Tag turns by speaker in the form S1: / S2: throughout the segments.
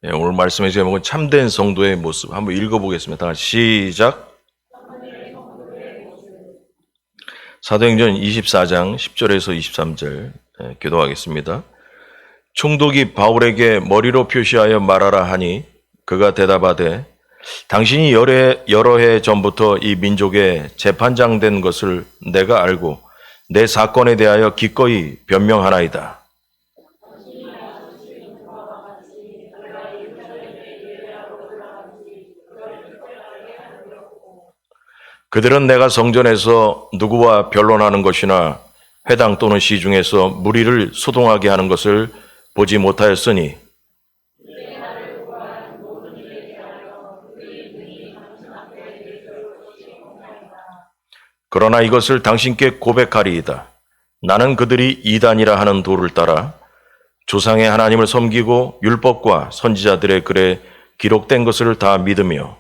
S1: 오늘 말씀의 제목은 참된 성도의 모습. 한번 읽어보겠습니다. 다 같이 시작. 사도행전 24장 10절에서 23절 기도하겠습니다. 총독이 바울에게 머리로 표시하여 말하라 하니 그가 대답하되 당신이 여러 해 전부터 이 민족의 재판장 된 것을 내가 알고 내 사건에 대하여 기꺼이 변명하나이다. 그들은 내가 성전에서 누구와 변론하는 것이나 회당 또는 시중에서 무리를 소동하게 하는 것을 보지 못하였으니 그러나 이것을 당신께 고백하리이다. 나는 그들이 이단이라 하는 도를 따라 조상의 하나님을 섬기고 율법과 선지자들의 글에 기록된 것을 다 믿으며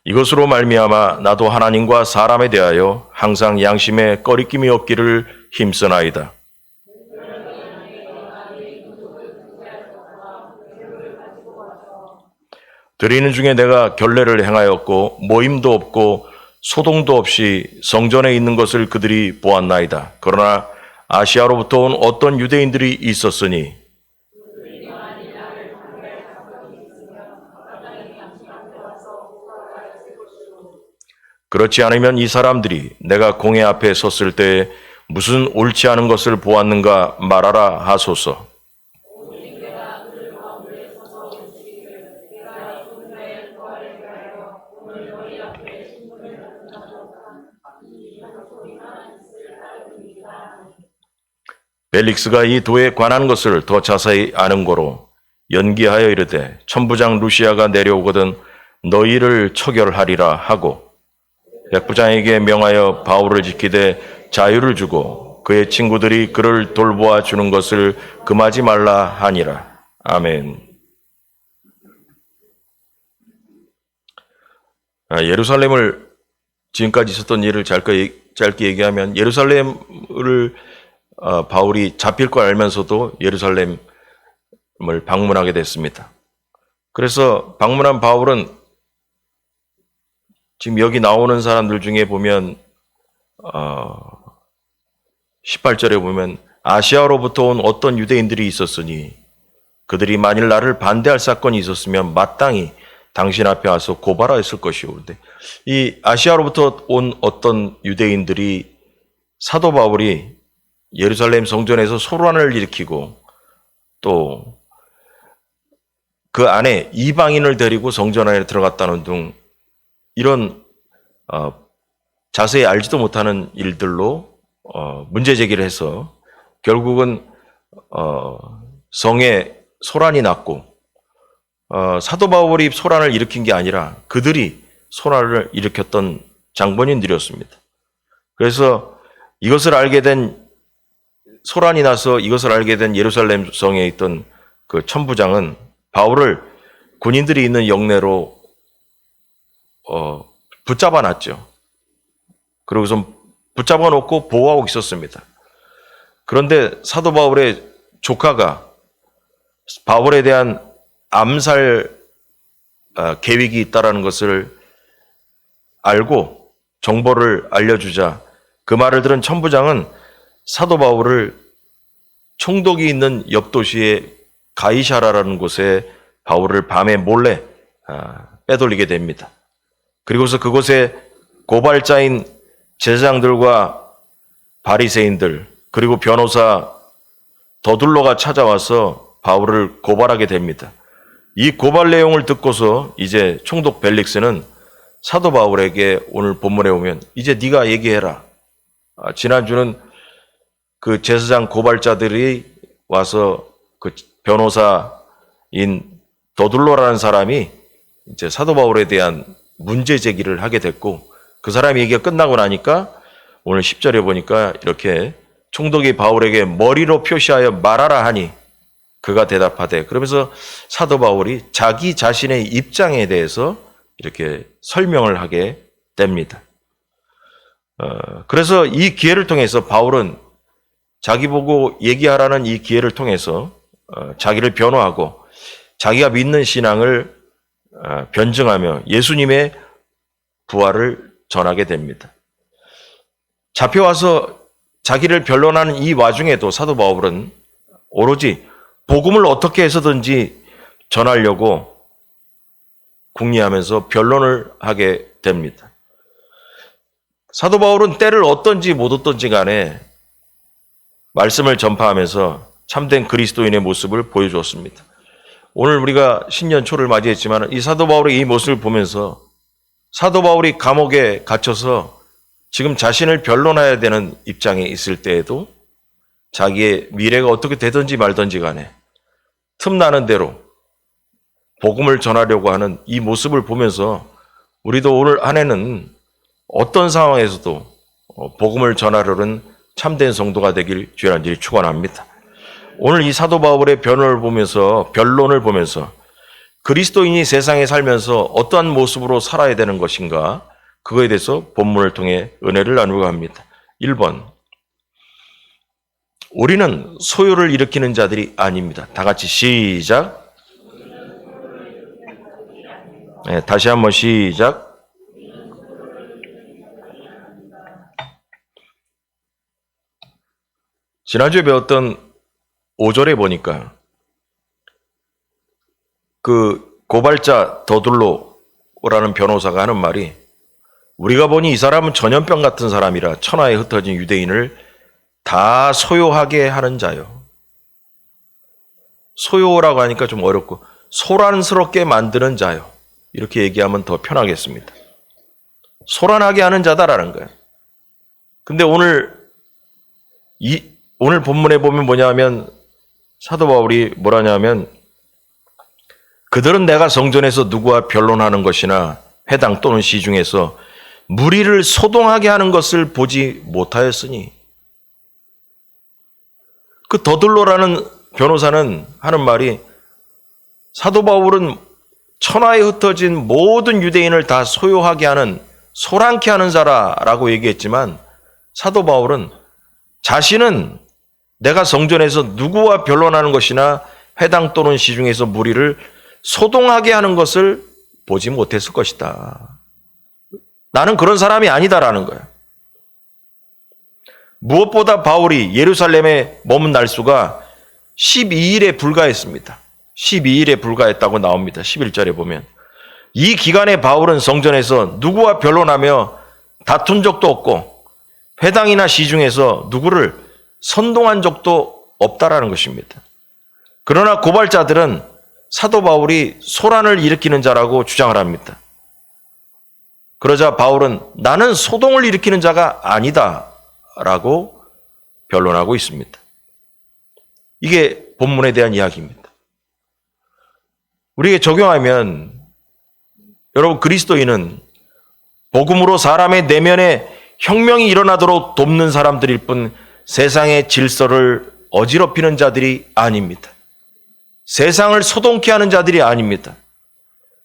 S1: 이것으로 말미암아 나도 하나님과 사람에 대하여 항상 양심에 꺼리낌이 없기를 힘쓰나이다. 드리는 중에 내가 결례를 행하였고 모임도 없고 소동도 없이 성전에 있는 것을 그들이 보았나이다. 그러나 아시아로부터 온 어떤 유대인들이 있었으니 그렇지 않으면 이 사람들이 내가 공회 앞에 섰을 때 무슨 옳지 않은 것을 보았는가 말하라 하소서. 벨릭스가 이 도에 관한 것을 더 자세히 아는 고로 연기하여 이르되 천부장 루시아가 내려오거든 너희를 처결하리라 하고 백부장에게 명하여 바울을 지키되 자유를 주고 그의 친구들이 그를 돌보아 주는 것을 금하지 말라 하니라. 아멘. 예루살렘을 지금까지 있었던 일을 짧게 얘기하면 예루살렘을 바울이 잡힐 걸 알면서도 예루살렘을 방문하게 됐습니다. 그래서 방문한 바울은 지금 여기 나오는 사람들 중에 보면 18절에 보면 아시아로부터 온 어떤 유대인들이 있었으니 그들이 만일 나를 반대할 사건이 있었으면 마땅히 당신 앞에 와서 고발하였을 것이오. 근데 이 아시아로부터 온 어떤 유대인들이 사도 바울이 예루살렘 성전에서 소란을 일으키고 또 그 안에 이방인을 데리고 성전 안에 들어갔다는 등 이런 자세히 알지도 못하는 일들로 문제 제기를 해서 결국은 성에 소란이 났고 사도 바울이 소란을 일으킨 게 아니라 그들이 소란을 일으켰던 장본인들이었습니다. 그래서 소란이 나서 이것을 알게 된 예루살렘 성에 있던 그 천부장은 바울을 군인들이 있는 영내로 붙잡아 놨죠. 그리고서 붙잡아 놓고 보호하고 있었습니다. 그런데 사도 바울의 조카가 바울에 대한 암살 계획이 있다는 것을 알고 정보를 알려주자 그 말을 들은 천부장은 사도 바울을 총독이 있는 옆 도시의 가이사라라는 곳에 바울을 밤에 몰래 빼돌리게 됩니다. 그리고서 그곳에 고발자인 제사장들과 바리새인들 그리고 변호사 더둘러가 찾아와서 바울을 고발하게 됩니다. 이 고발 내용을 듣고서 이제 총독 벨릭스는 사도 바울에게 오늘 본문에 오면 이제 네가 얘기해라. 지난주는 그 제사장 고발자들이 와서 그 변호사인 더둘러라는 사람이 이제 사도 바울에 대한 문제 제기를 하게 됐고 그 사람 얘기가 끝나고 나니까 오늘 10절에 보니까 이렇게 총독이 바울에게 머리로 표시하여 말하라 하니 그가 대답하되 그러면서 사도 바울이 자기 자신의 입장에 대해서 이렇게 설명을 하게 됩니다. 그래서 이 기회를 통해서 바울은 자기 보고 얘기하라는 이 기회를 통해서 자기를 변호하고 자기가 믿는 신앙을 변증하며 예수님의 부활을 전하게 됩니다. 잡혀와서 자기를 변론하는 이 와중에도 사도 바울은 오로지 복음을 어떻게 해서든지 전하려고 궁리하면서 변론을 하게 됩니다. 사도 바울은 때를 얻든지 못 얻든지 간에 말씀을 전파하면서 참된 그리스도인의 모습을 보여주었습니다. 오늘 우리가 신년 초를 맞이했지만 이 사도 바울의 이 모습을 보면서 사도 바울이 감옥에 갇혀서 지금 자신을 변론해야 되는 입장에 있을 때에도 자기의 미래가 어떻게 되든지 말든지 간에 틈나는 대로 복음을 전하려고 하는 이 모습을 보면서 우리도 오늘 한 해는 어떤 상황에서도 복음을 전하려는 참된 성도가 되길 주의 간절히 축원합니다. 오늘 이 사도 바울의 변론을 보면서 그리스도인이 세상에 살면서 어떠한 모습으로 살아야 되는 것인가, 그거에 대해서 본문을 통해 은혜를 나누고 합니다. 1번, 우리는 소요를 일으키는 자들이 아닙니다. 다 같이 시작. 네, 다시 한번 시작. 지난주에 배웠던 5절에 보니까 그 고발자 더둘로라는 변호사가 하는 말이, 우리가 보니 이 사람은 전염병 같은 사람이라 천하에 흩어진 유대인을 다 소요하게 하는 자요. 소요라고 하니까 좀 어렵고 소란스럽게 만드는 자요. 이렇게 얘기하면 더 편하겠습니다. 소란하게 하는 자다라는 거예요. 근데 오늘 본문에 보면 뭐냐면 사도 바울이 뭐라냐면, 그들은 내가 성전에서 누구와 변론하는 것이나 회당 또는 시중에서 무리를 소동하게 하는 것을 보지 못하였으니, 그 더둘로라는 변호사는 하는 말이, 사도 바울은 천하에 흩어진 모든 유대인을 다 소요하게 하는, 소란케 하는 자라라고 얘기했지만, 사도 바울은 자신은 내가 성전에서 누구와 변론하는 것이나 회당 또는 시중에서 무리를 소동하게 하는 것을 보지 못했을 것이다. 나는 그런 사람이 아니다라는 거예요. 무엇보다 바울이 예루살렘에 머문 날수가 12일에 불과했습니다. 12일에 불과했다고 나옵니다. 11절에 보면. 이 기간에 바울은 성전에서 누구와 변론하며 다툰 적도 없고 회당이나 시중에서 누구를 선동한 적도 없다라는 것입니다. 그러나 고발자들은 사도 바울이 소란을 일으키는 자라고 주장을 합니다. 그러자 바울은 나는 소동을 일으키는 자가 아니다 라고 변론하고 있습니다. 이게 본문에 대한 이야기입니다. 우리에게 적용하면, 여러분, 그리스도인은 복음으로 사람의 내면에 혁명이 일어나도록 돕는 사람들일 뿐 세상의 질서를 어지럽히는 자들이 아닙니다. 세상을 소동케 하는 자들이 아닙니다.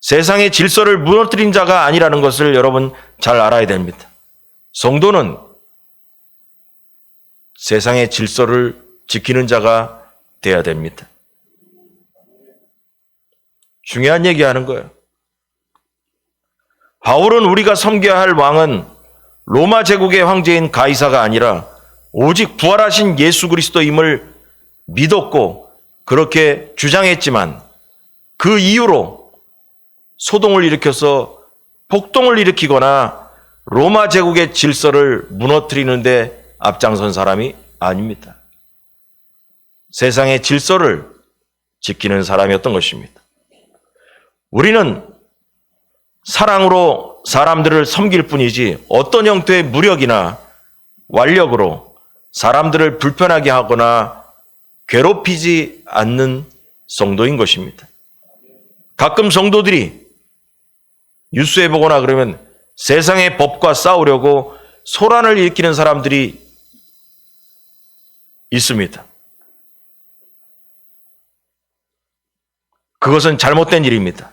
S1: 세상의 질서를 무너뜨린 자가 아니라는 것을 여러분 잘 알아야 됩니다. 성도는 세상의 질서를 지키는 자가 돼야 됩니다. 중요한 얘기하는 거예요. 바울은 우리가 섬겨야 할 왕은 로마 제국의 황제인 가이사가 아니라 오직 부활하신 예수 그리스도임을 믿었고 그렇게 주장했지만, 그 이유로 소동을 일으켜서 폭동을 일으키거나 로마 제국의 질서를 무너뜨리는 데 앞장선 사람이 아닙니다. 세상의 질서를 지키는 사람이었던 것입니다. 우리는 사랑으로 사람들을 섬길 뿐이지 어떤 형태의 무력이나 완력으로 사람들을 불편하게 하거나 괴롭히지 않는 성도인 것입니다. 가끔 성도들이 뉴스에 보거나 그러면 세상의 법과 싸우려고 소란을 일으키는 사람들이 있습니다. 그것은 잘못된 일입니다.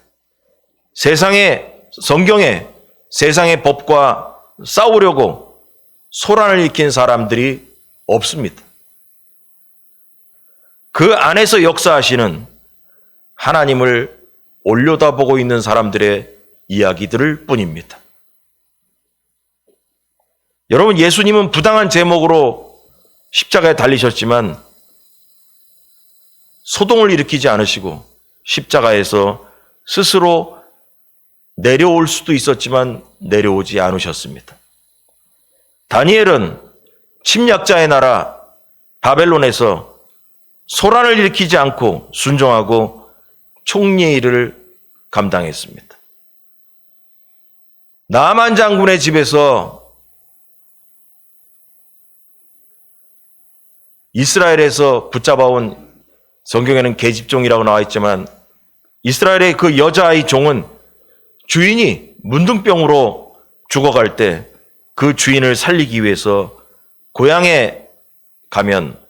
S1: 성경에 세상의 법과 싸우려고 소란을 일으킨 사람들이 없습니다. 그 안에서 역사하시는 하나님을 올려다보고 있는 사람들의 이야기들을 뿐입니다. 여러분, 예수님은 부당한 제목으로 십자가에 달리셨지만 소동을 일으키지 않으시고 십자가에서 스스로 내려올 수도 있었지만 내려오지 않으셨습니다. 다니엘은 침략자의 나라 바벨론에서 소란을 일으키지 않고 순종하고 총리의 일을 감당했습니다. 나만 장군의 집에서 이스라엘에서 붙잡아온, 성경에는 계집종이라고 나와 있지만 이스라엘의 그 여자아이 종은 주인이 문둥병으로 죽어갈 때 그 주인을 살리기 위해서 고향에 가면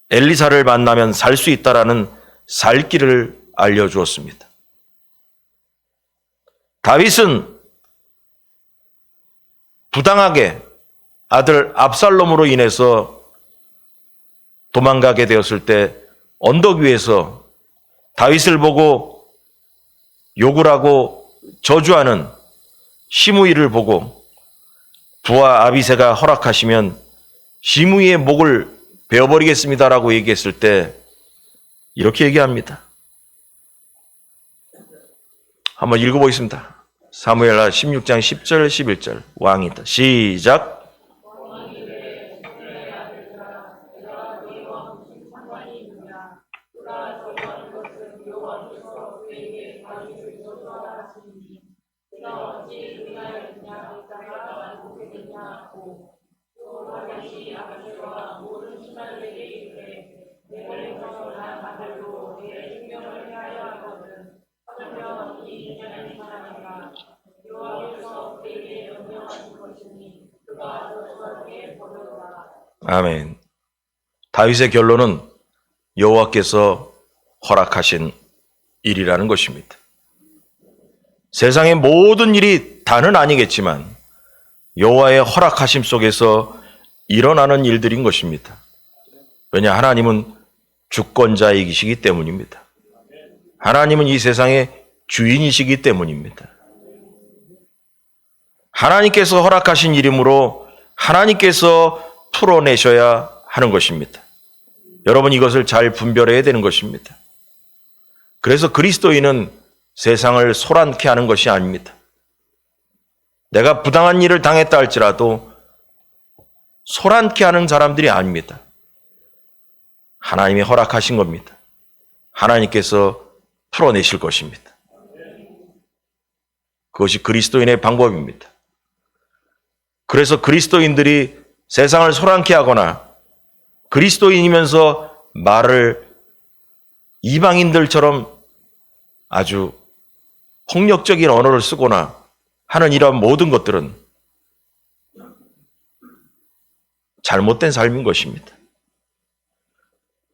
S1: 엘리사를 만나면 살 수 있다라는 살 길을 알려주었습니다. 다윗은 부당하게 아들 압살롬으로 인해서 도망가게 되었을 때 언덕 위에서 다윗을 보고 욕을 하고 저주하는 시므이를 보고 부하 아비새가 허락하시면 시므이의 목을 베어버리겠습니다라고 얘기했을 때 이렇게 얘기합니다. 한번 읽어보겠습니다. 사무엘하 16장 10절 11절 왕이다. 시작. 아멘. 다윗의 결론은 여호와께서 허락하신 일이라는 것입니다. 세상의 모든 일이 다는 아니겠지만 여호와의 허락하심 속에서 일어나는 일들인 것입니다. 왜냐, 하나님은 주권자이시기 때문입니다. 하나님은 이 세상의 주인이시기 때문입니다. 하나님께서 허락하신 일이므로 하나님께서 풀어내셔야 하는 것입니다. 여러분, 이것을 잘 분별해야 되는 것입니다. 그래서 그리스도인은 세상을 소란케 하는 것이 아닙니다. 내가 부당한 일을 당했다 할지라도 소란케 하는 사람들이 아닙니다. 하나님이 허락하신 겁니다. 하나님께서 풀어내실 것입니다. 그것이 그리스도인의 방법입니다. 그래서 그리스도인들이 세상을 소란케 하거나 그리스도인이면서 말을 이방인들처럼 아주 폭력적인 언어를 쓰거나 하는 이러한 모든 것들은 잘못된 삶인 것입니다.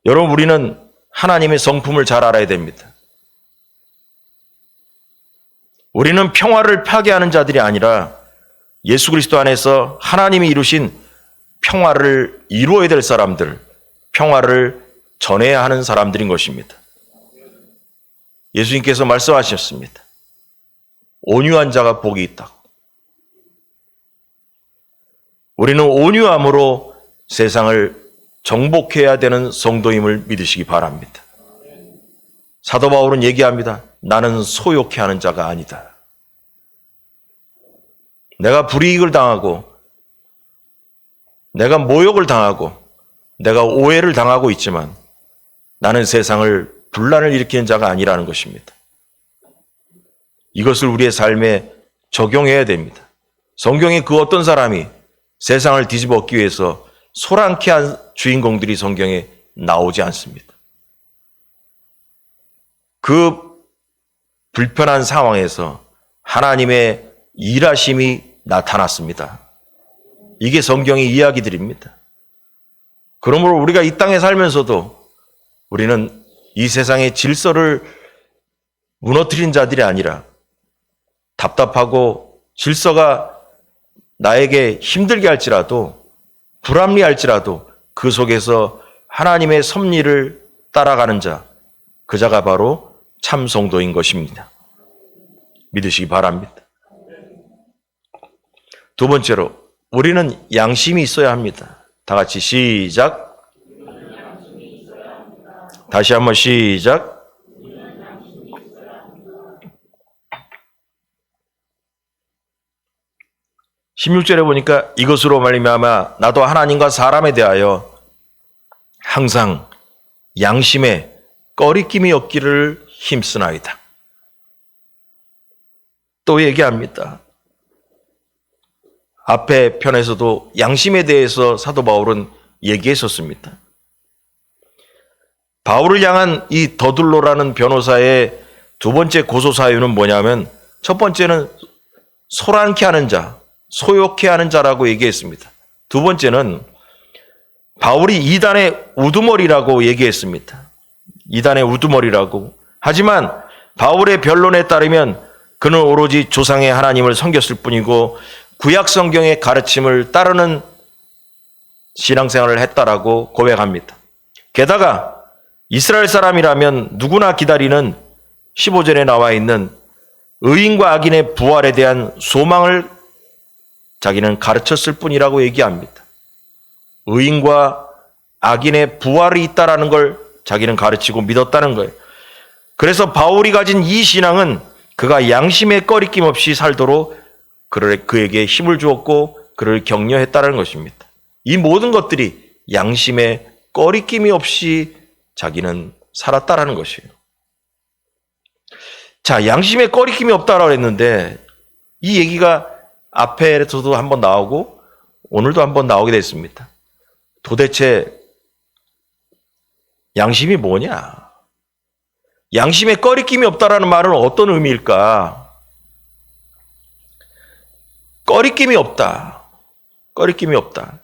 S1: 여러분, 우리는 하나님의 성품을 잘 알아야 됩니다. 우리는 평화를 파괴하는 자들이 아니라 예수 그리스도 안에서 하나님이 이루신 평화를 이루어야 될 사람들, 평화를 전해야 하는 사람들인 것입니다. 예수님께서 말씀하셨습니다. 온유한 자가 복이 있다고. 우리는 온유함으로 세상을 정복해야 되는 성도임을 믿으시기 바랍니다. 사도 바울은 얘기합니다. 나는 소욕해 하는 자가 아니다. 내가 불이익을 당하고 내가 모욕을 당하고 내가 오해를 당하고 있지만 나는 세상을 분란을 일으키는 자가 아니라는 것입니다. 이것을 우리의 삶에 적용해야 됩니다. 성경에 그 어떤 사람이 세상을 뒤집어 엎기 위해서 소란케 한 주인공들이 성경에 나오지 않습니다. 그 불편한 상황에서 하나님의 일하심이 나타났습니다. 이게 성경의 이야기들입니다. 그러므로 우리가 이 땅에 살면서도 우리는 이 세상의 질서를 무너뜨린 자들이 아니라 답답하고 질서가 나에게 힘들게 할지라도 불합리할지라도 그 속에서 하나님의 섭리를 따라가는 자, 그 자가 바로 참 성도인 것입니다. 믿으시기 바랍니다. 두 번째로 우리는 양심이 있어야 합니다. 다 같이 시작. 다시 한번 시작. 16절에 보니까 이것으로 말미암아 나도 하나님과 사람에 대하여 항상 양심에 꺼리낌이 없기를 힘쓰나이다. 또 얘기합니다. 앞에 편에서도 양심에 대해서 사도 바울은 얘기했었습니다. 바울을 향한 이 더둘로라는 변호사의 두 번째 고소 사유는 뭐냐면 첫 번째는 소란케 하는 자, 소욕해 하는 자라고 얘기했습니다. 두 번째는 바울이 이단의 우두머리라고 얘기했습니다. 이단의 우두머리라고. 하지만 바울의 변론에 따르면 그는 오로지 조상의 하나님을 섬겼을 뿐이고 구약 성경의 가르침을 따르는 신앙생활을 했다라고 고백합니다. 게다가 이스라엘 사람이라면 누구나 기다리는 15절에 나와 있는 의인과 악인의 부활에 대한 소망을 자기는 가르쳤을 뿐이라고 얘기합니다. 의인과 악인의 부활이 있다라는 걸 자기는 가르치고 믿었다는 거예요. 그래서 바울이 가진 이 신앙은 그가 양심에 꺼리낌 없이 살도록 그에게 힘을 주었고 그를 격려했다는 것입니다. 이 모든 것들이 양심에 꺼리낌이 없이 자기는 살았다라는 것이에요. 자, 양심에 꺼리낌이 없다라고 했는데 이 얘기가 앞에서도 한번 나오고 오늘도 한번 나오게 됐습니다. 도대체 양심이 뭐냐? 양심에 꺼리낌이 없다라는 말은 어떤 의미일까? 꺼리낌이 없다. 꺼리낌이 없다.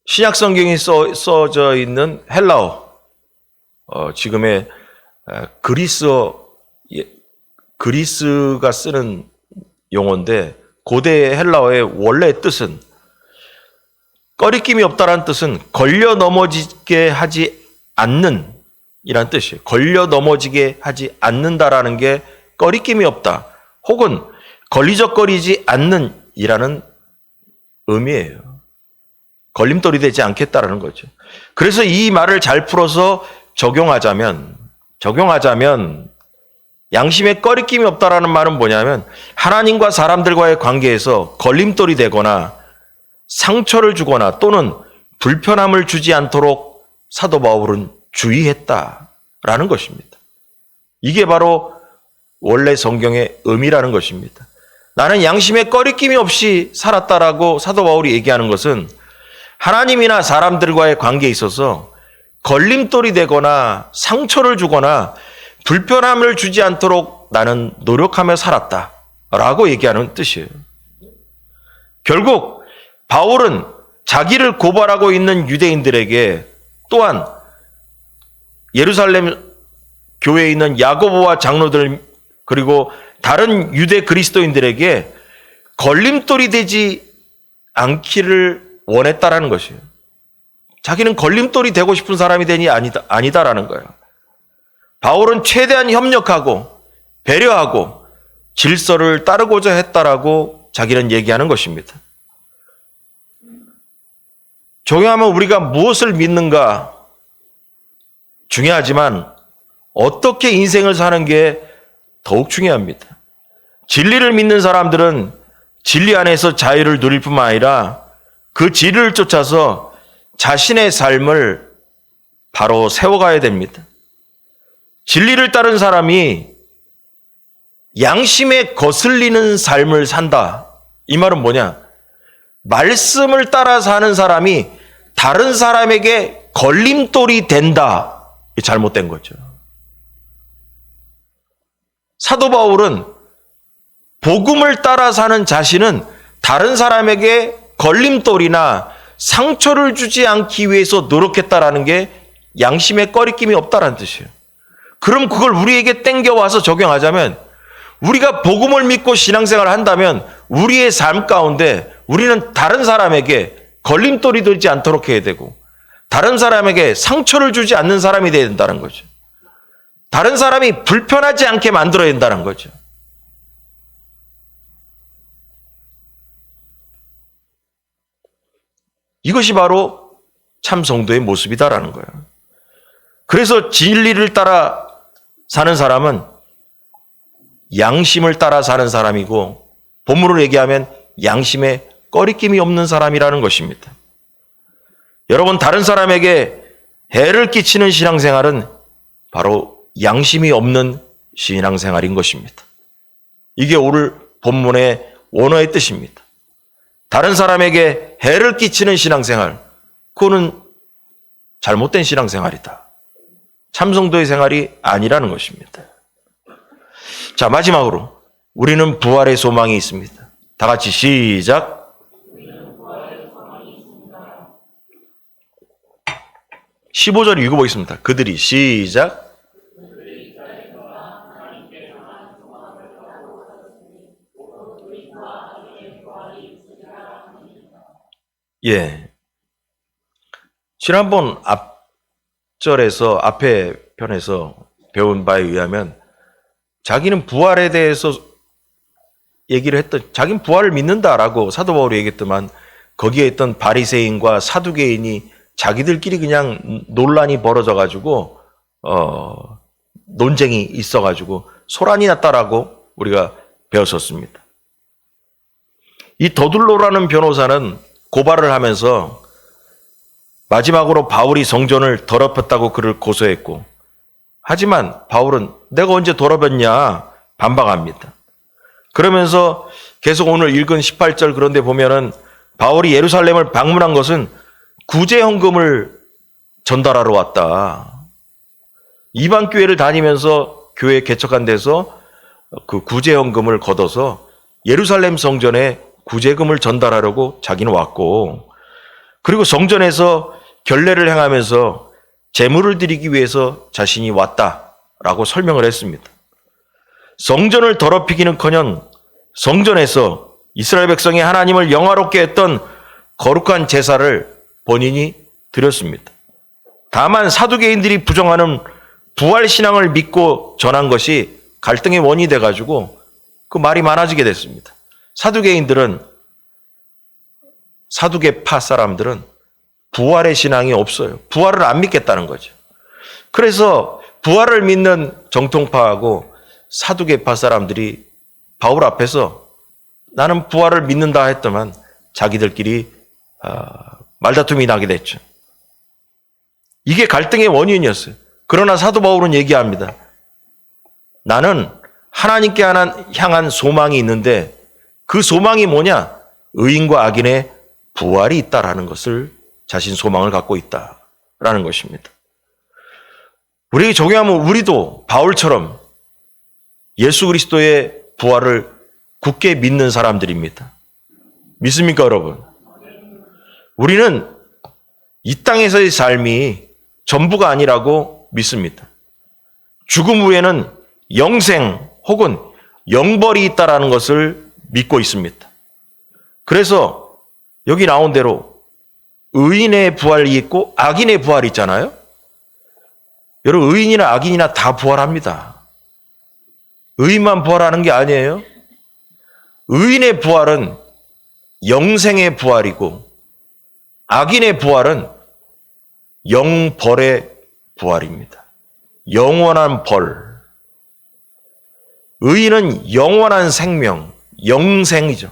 S1: 신약 성경이 써져 있는 헬라어, 지금의 그리스가 쓰는 용어인데 고대 헬라어의 원래 뜻은 꺼리낌이 없다라는 뜻은 걸려 넘어지게 하지 않는 이란 뜻이에요. 걸려 넘어지게 하지 않는다라는 게 꺼리낌이 없다. 혹은 걸리적거리지 않는 이라는 의미예요. 걸림돌이 되지 않겠다라는 거죠. 그래서 이 말을 잘 풀어서 적용하자면 양심에 꺼리낌이 없다라는 말은 뭐냐면 하나님과 사람들과의 관계에서 걸림돌이 되거나 상처를 주거나 또는 불편함을 주지 않도록 사도 바울은 주의했다라는 것입니다. 이게 바로 원래 성경의 의미라는 것입니다. 나는 양심에 꺼리낌이 없이 살았다라고 사도 바울이 얘기하는 것은 하나님이나 사람들과의 관계에 있어서 걸림돌이 되거나 상처를 주거나 불편함을 주지 않도록 나는 노력하며 살았다라고 얘기하는 뜻이에요. 결국 바울은 자기를 고발하고 있는 유대인들에게 또한 예루살렘 교회에 있는 야고보와 장로들 그리고 다른 유대 그리스도인들에게 걸림돌이 되지 않기를 원했다라는 것이에요. 자기는 걸림돌이 되고 싶은 사람이 되니 아니다라는 거예요. 바울은 최대한 협력하고 배려하고 질서를 따르고자 했다라고 자기는 얘기하는 것입니다. 종교하면 우리가 무엇을 믿는가 중요하지만 어떻게 인생을 사는 게 더욱 중요합니다. 진리를 믿는 사람들은 진리 안에서 자유를 누릴 뿐만 아니라 그 진리를 쫓아서 자신의 삶을 바로 세워가야 됩니다. 진리를 따른 사람이 양심에 거슬리는 삶을 산다. 이 말은 뭐냐? 말씀을 따라 사는 사람이 다른 사람에게 걸림돌이 된다. 잘못된 거죠. 사도 바울은 복음을 따라 사는 자신은 다른 사람에게 걸림돌이나 상처를 주지 않기 위해서 노력했다라는 게 양심에 꺼리낌이 없다라는 뜻이에요. 그럼 그걸 우리에게 땡겨와서 적용하자면 우리가 복음을 믿고 신앙생활을 한다면 우리의 삶 가운데 우리는 다른 사람에게 걸림돌이 되지 않도록 해야 되고 다른 사람에게 상처를 주지 않는 사람이 되어야 된다는 거죠. 다른 사람이 불편하지 않게 만들어야 된다는 거죠. 이것이 바로 참 성도의 모습이다라는 거예요. 그래서 진리를 따라 사는 사람은 양심을 따라 사는 사람이고 본문으로 얘기하면 양심에 꺼리낌이 없는 사람이라는 것입니다. 여러분, 다른 사람에게 해를 끼치는 신앙생활은 바로 양심이 없는 신앙생활인 것입니다. 이게 오늘 본문의 원어의 뜻입니다. 다른 사람에게 해를 끼치는 신앙생활, 그거는 잘못된 신앙생활이다. 참성도의 생활이 아니라는 것입니다. 자, 마지막으로 우리는 부활의 소망이 있습니다. 다 같이 시작. 15절 읽어보겠습니다. 그들이 시작. 예. 지난번 앞절에서 앞에 편에서 배운 바에 의하면 자기는 부활에 대해서 얘기를 했던, 자기는 부활을 믿는다라고 사도 바울이 얘기했더만 거기에 있던 바리새인과 사두개인이 자기들끼리 그냥 논란이 벌어져가지고 논쟁이 있어가지고 소란이 났다라고 우리가 배웠었습니다. 이 더둘로라는 변호사는 고발을 하면서 마지막으로 바울이 성전을 더럽혔다고 그를 고소했고, 하지만 바울은 내가 언제 더럽혔냐 반박합니다. 그러면서 계속 오늘 읽은 18절 그런데 보면은 바울이 예루살렘을 방문한 것은 구제 헌금을 전달하러 왔다. 이방 교회를 다니면서 교회 개척한 데서 그 구제 헌금을 걷어서 예루살렘 성전에 구제금을 전달하려고 자기는 왔고, 그리고 성전에서 결례를 행하면서 제물을 드리기 위해서 자신이 왔다라고 설명을 했습니다. 성전을 더럽히기는커녕 성전에서 이스라엘 백성이 하나님을 영화롭게 했던 거룩한 제사를 본인이 드렸습니다. 다만 사두개인들이 부정하는 부활신앙을 믿고 전한 것이 갈등의 원인이 돼가지고 그 말이 많아지게 됐습니다. 사두개파 사람들은 부활의 신앙이 없어요. 부활을 안 믿겠다는 거죠. 그래서 부활을 믿는 정통파하고 사두개파 사람들이 바울 앞에서 나는 부활을 믿는다 했더만 자기들끼리 말다툼이 나게 됐죠. 이게 갈등의 원인이었어요. 그러나 사도 바울은 얘기합니다. 나는 하나님께 향한 소망이 있는데 그 소망이 뭐냐? 의인과 악인의 부활이 있다라는 것을 자신 소망을 갖고 있다라는 것입니다. 우리에게 적용하면 우리도 바울처럼 예수 그리스도의 부활을 굳게 믿는 사람들입니다. 믿습니까, 여러분? 우리는 이 땅에서의 삶이 전부가 아니라고 믿습니다. 죽음 후에는 영생 혹은 영벌이 있다라는 것을 믿고 있습니다. 그래서 여기 나온 대로 의인의 부활이 있고 악인의 부활이 있잖아요. 여러분, 의인이나 악인이나 다 부활합니다. 의인만 부활하는 게 아니에요. 의인의 부활은 영생의 부활이고 악인의 부활은 영벌의 부활입니다. 영원한 벌. 의인은 영원한 생명, 영생이죠.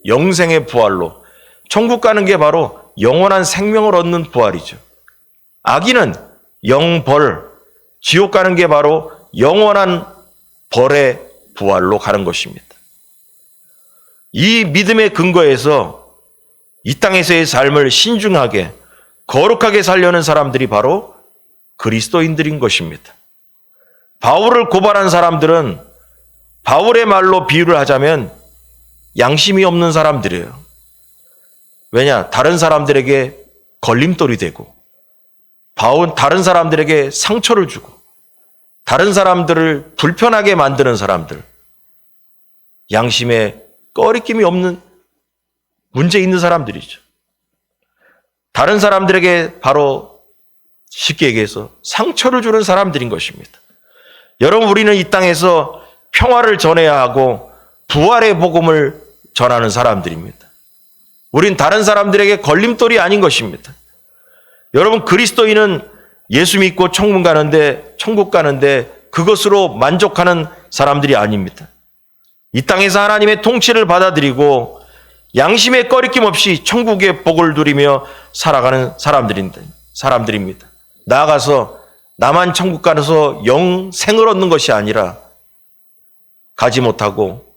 S1: 영생의 부활로 천국 가는 게 바로 영원한 생명을 얻는 부활이죠. 악인은 영벌, 지옥 가는 게 바로 영원한 벌의 부활로 가는 것입니다. 이 믿음의 근거에서 이 땅에서의 삶을 신중하게 거룩하게 살려는 사람들이 바로 그리스도인들인 것입니다. 바울을 고발한 사람들은 바울의 말로 비유를 하자면 양심이 없는 사람들이에요. 왜냐? 다른 사람들에게 걸림돌이 되고 다른 사람들에게 상처를 주고 다른 사람들을 불편하게 만드는 사람들, 양심에 꺼리낌이 없는 문제 있는 사람들이죠. 다른 사람들에게 바로 쉽게 얘기해서 상처를 주는 사람들인 것입니다. 여러분, 우리는 이 땅에서 평화를 전해야 하고 부활의 복음을 전하는 사람들입니다. 우린 다른 사람들에게 걸림돌이 아닌 것입니다. 여러분, 그리스도인은 예수 믿고 천국 가는데 그것으로 만족하는 사람들이 아닙니다. 이 땅에서 하나님의 통치를 받아들이고 양심의 꺼리낌 없이 천국의 복을 누리며 살아가는 사람들입니다. 나아가서 나만 천국 가서 영생을 얻는 것이 아니라 가지 못하고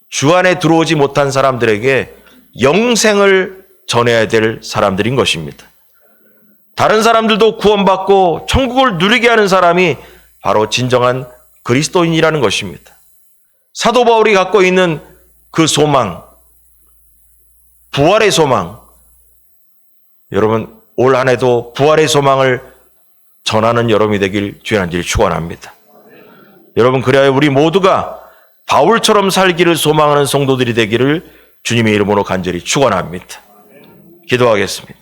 S1: 주 안에 들어오지 못한 사람들에게 영생을 전해야 될 사람들인 것입니다. 다른 사람들도 구원받고 천국을 누리게 하는 사람이 바로 진정한 그리스도인이라는 것입니다. 사도 바울이 갖고 있는 그 소망, 부활의 소망, 여러분 올 한 해도 부활의 소망을 전하는 여러분이 되길 주의 한지를 축원합니다. 여러분, 그래야 우리 모두가 바울처럼 살기를 소망하는 성도들이 되기를 주님의 이름으로 간절히 축원합니다. 기도하겠습니다.